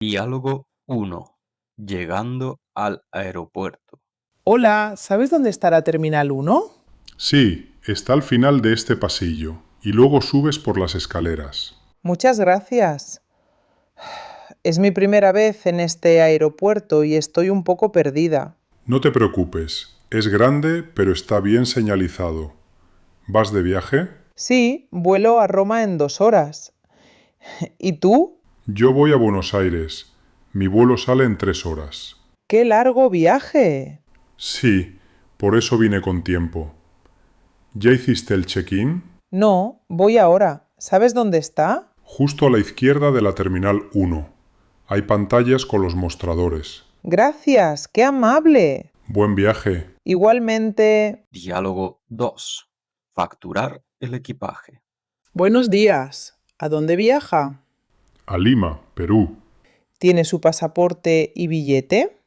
Diálogo 1. Llegando al aeropuerto. Hola, ¿sabes dónde está la Terminal 1? Sí, está al final de este pasillo y luego subes por las escaleras. Muchas gracias. Es mi primera vez en este aeropuerto y estoy un poco perdida. No te preocupes, es grande pero está bien señalizado. ¿Vas de viaje? Sí, vuelo a Roma en 2 horas. ¿Y tú? Yo voy a Buenos Aires. Mi vuelo sale en 3 horas. ¡Qué largo viaje! Sí, por eso vine con tiempo. ¿Ya hiciste el check-in? No, voy ahora. ¿Sabes dónde está? Justo a la izquierda de la Terminal 1. Hay pantallas con los mostradores. Gracias, qué amable. Buen viaje. Igualmente. Diálogo 2. Facturar el equipaje. Buenos días. ¿A dónde viaja? A Lima, Perú. ¿Tiene su pasaporte y billete?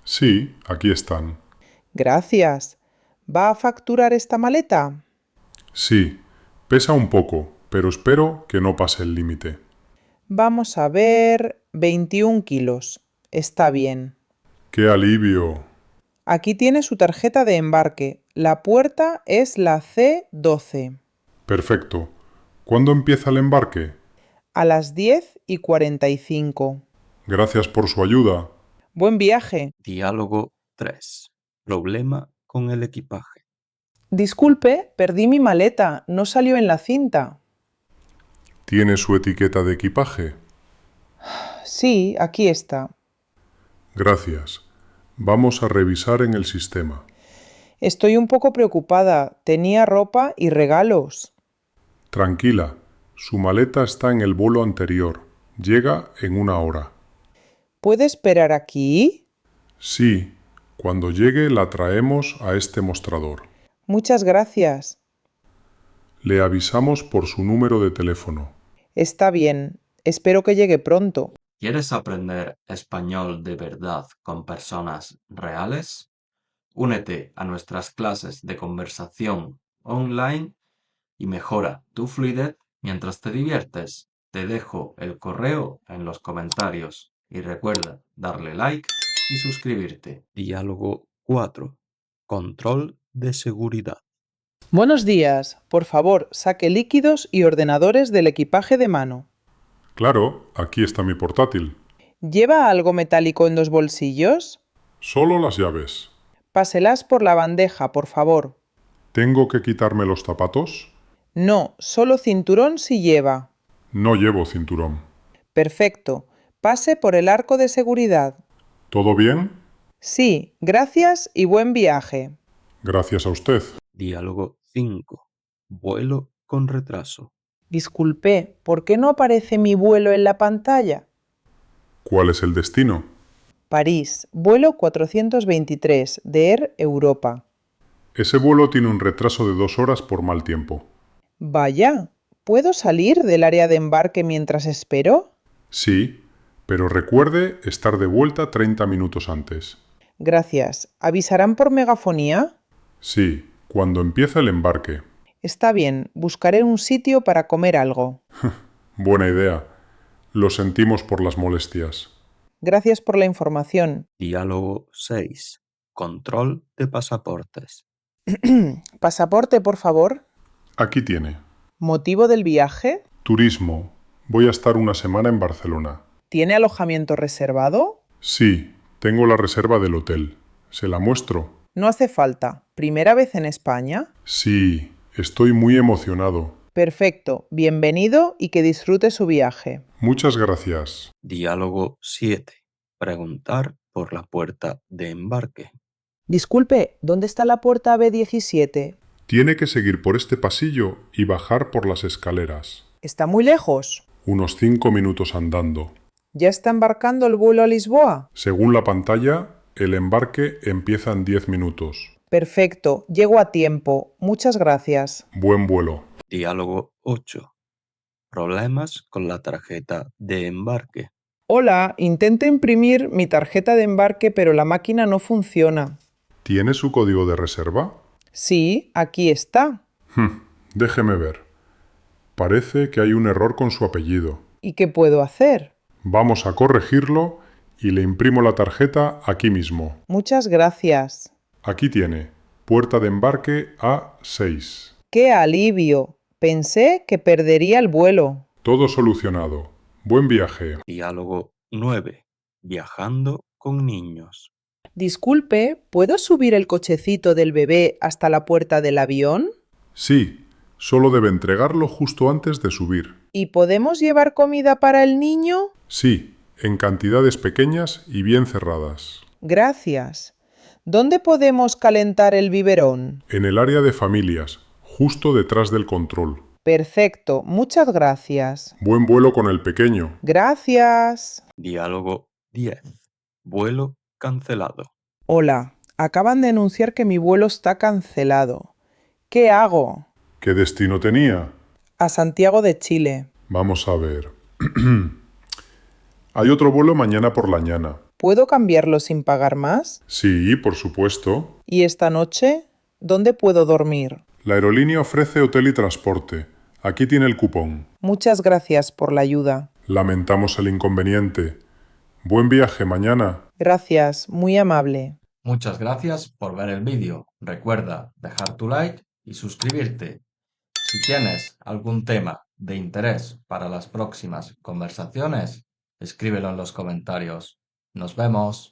Sí, aquí están. Gracias. ¿Va a facturar esta maleta? Sí, pesa un poco, pero espero que no pase el límite. Vamos a ver, 21 kilos. Está bien. ¡Qué alivio! Aquí tiene su tarjeta de embarque. La puerta es la C12. Perfecto. ¿Cuándo empieza el embarque? A las 10:45. Gracias por su ayuda. Buen viaje. Diálogo 3. Problema con el equipaje. Disculpe, perdí mi maleta. No salió en la cinta. ¿Tiene su etiqueta de equipaje? Sí, aquí está. Gracias. Vamos a revisar en el sistema. Estoy un poco preocupada. Tenía ropa y regalos. Tranquila, su maleta está en el vuelo anterior. Llega en 1 hora. ¿Puede esperar aquí? Sí, cuando llegue la traemos a este mostrador. Muchas gracias. Le avisamos por su número de teléfono. Está bien. Espero que llegue pronto. ¿Quieres aprender español de verdad con personas reales? Únete a nuestras clases de conversación online y mejora tu fluidez mientras te diviertes. Te dejo el correo en los comentarios y recuerda darle like y suscribirte. Diálogo 4. Control de seguridad. Buenos días. Por favor, saque líquidos y ordenadores del equipaje de mano. Claro, aquí está mi portátil. ¿Lleva algo metálico en los bolsillos? Solo las llaves. Páselas por la bandeja, por favor. ¿Tengo que quitarme los zapatos? No, solo cinturón si lleva. No llevo cinturón. Perfecto. Pase por el arco de seguridad. ¿Todo bien? Sí, gracias y buen viaje. Gracias a usted. Diálogo 5. Vuelo con retraso. Disculpe, ¿por qué no aparece mi vuelo en la pantalla? ¿Cuál es el destino? París, vuelo 423 de Air Europa. Ese vuelo tiene un retraso de 2 horas por mal tiempo. Vaya, ¿puedo salir del área de embarque mientras espero? Sí, pero recuerde estar de vuelta 30 minutos antes. Gracias. ¿Avisarán por megafonía? Sí, cuando empieza el embarque. Está bien, buscaré un sitio para comer algo. Buena idea. Lo sentimos por las molestias. Gracias por la información. Diálogo 6. Control de pasaportes. Pasaporte, por favor. Aquí tiene. ¿Motivo del viaje? Turismo. Voy a estar una semana en Barcelona. ¿Tiene alojamiento reservado? Sí, tengo la reserva del hotel. ¿Se la muestro? No hace falta. ¿Primera vez en España? Sí, estoy muy emocionado. Perfecto. Bienvenido y que disfrute su viaje. Muchas gracias. Diálogo 7. Preguntar por la puerta de embarque. Disculpe, ¿dónde está la puerta B17? Tiene que seguir por este pasillo y bajar por las escaleras. ¿Está muy lejos? Unos 5 minutos andando. ¿Ya está embarcando el vuelo a Lisboa? Según la pantalla, el embarque empieza en 10 minutos. Perfecto, llego a tiempo. Muchas gracias. Buen vuelo. Diálogo 8. Problemas con la tarjeta de embarque. Hola, intento imprimir mi tarjeta de embarque, pero la máquina no funciona. ¿Tiene su código de reserva? Sí, aquí está. Déjeme ver. Parece que hay un error con su apellido. ¿Y qué puedo hacer? Vamos a corregirlo y le imprimo la tarjeta aquí mismo. Muchas gracias. Aquí tiene, puerta de embarque A6. ¡Qué alivio! Pensé que perdería el vuelo. Todo solucionado. Buen viaje. Diálogo 9. Viajando con niños. Disculpe, ¿puedo subir el cochecito del bebé hasta la puerta del avión? Sí, solo debe entregarlo justo antes de subir. ¿Y podemos llevar comida para el niño? Sí, en cantidades pequeñas y bien cerradas. Gracias. ¿Dónde podemos calentar el biberón? En el área de familias, justo detrás del control. Perfecto, muchas gracias. Buen vuelo con el pequeño. Gracias. Diálogo 10. Vuelo cancelado. Hola, acaban de anunciar que mi vuelo está cancelado. ¿Qué hago? ¿Qué destino tenía? A Santiago de Chile. Vamos a ver. Hay otro vuelo mañana por la mañana. ¿Puedo cambiarlo sin pagar más? Sí, por supuesto. ¿Y esta noche? ¿Dónde puedo dormir? La aerolínea ofrece hotel y transporte. Aquí tiene el cupón. Muchas gracias por la ayuda. Lamentamos el inconveniente. Buen viaje mañana. Gracias, muy amable. Muchas gracias por ver el vídeo. Recuerda dejar tu like y suscribirte. Si tienes algún tema de interés para las próximas conversaciones, escríbelo en los comentarios. Nos vemos.